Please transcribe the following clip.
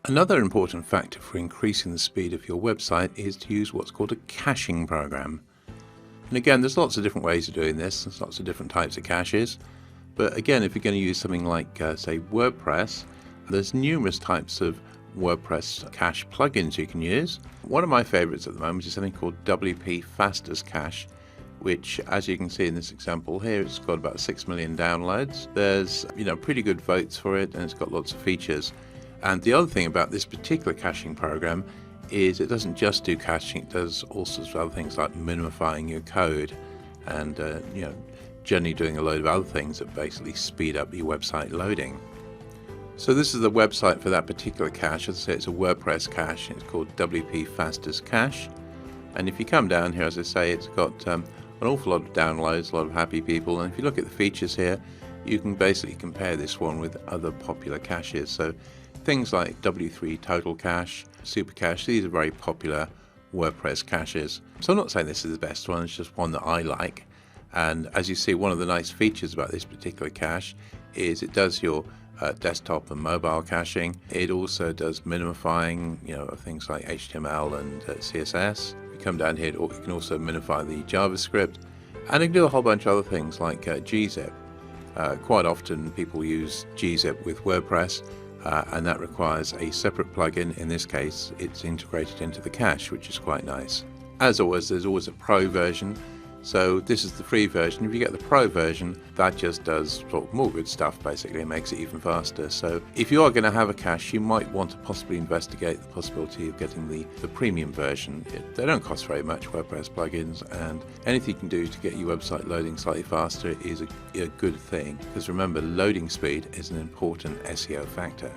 Another important factor for increasing the speed of your website is to use what's called a caching program. And again, there's lots of different ways of doing this. There's lots of different types of caches. But again, if you're going to use something like, say, WordPress, there's numerous types of WordPress cache plugins you can use. One of my favorites at the moment is something called WP Fastest Cache, which, as you can see in this example here, it's got about 6 million downloads. There's, pretty good votes for it, and it's got lots of features. And the other thing about this particular caching program is it doesn't just do caching, it does all sorts of other things like minifying your code and, generally doing a load of other things that basically speed up your website loading. So this is the website for that particular cache. As I say, it's a WordPress cache. It's called WP Fastest Cache. And if you come down here, as I say, it's got an awful lot of downloads, a lot of happy people. And if you look at the features here, you can basically compare this one with other popular caches. So things like W3 Total Cache, Super Cache, these are very popular WordPress caches. So I'm not saying this is the best one, it's just one that I like. And as you see, one of the nice features about this particular cache is it does your desktop and mobile caching. It also does minifying, of things like HTML and CSS. If you come down here, you can also minify the JavaScript. And it can do a whole bunch of other things like gzip. Quite often people use gzip with WordPress, and that requires a separate plugin. In this case, it's integrated into the cache, which is quite nice. As always, there's always a pro version. So this is the free version. If you get the pro version, that just does sort of more good stuff, basically. It makes it even faster. So if you are going to have a cache, you might want to possibly investigate the possibility of getting the premium version. They don't cost very much, WordPress plugins, and anything you can do to get your website loading slightly faster is a good thing. Because remember, loading speed is an important SEO factor.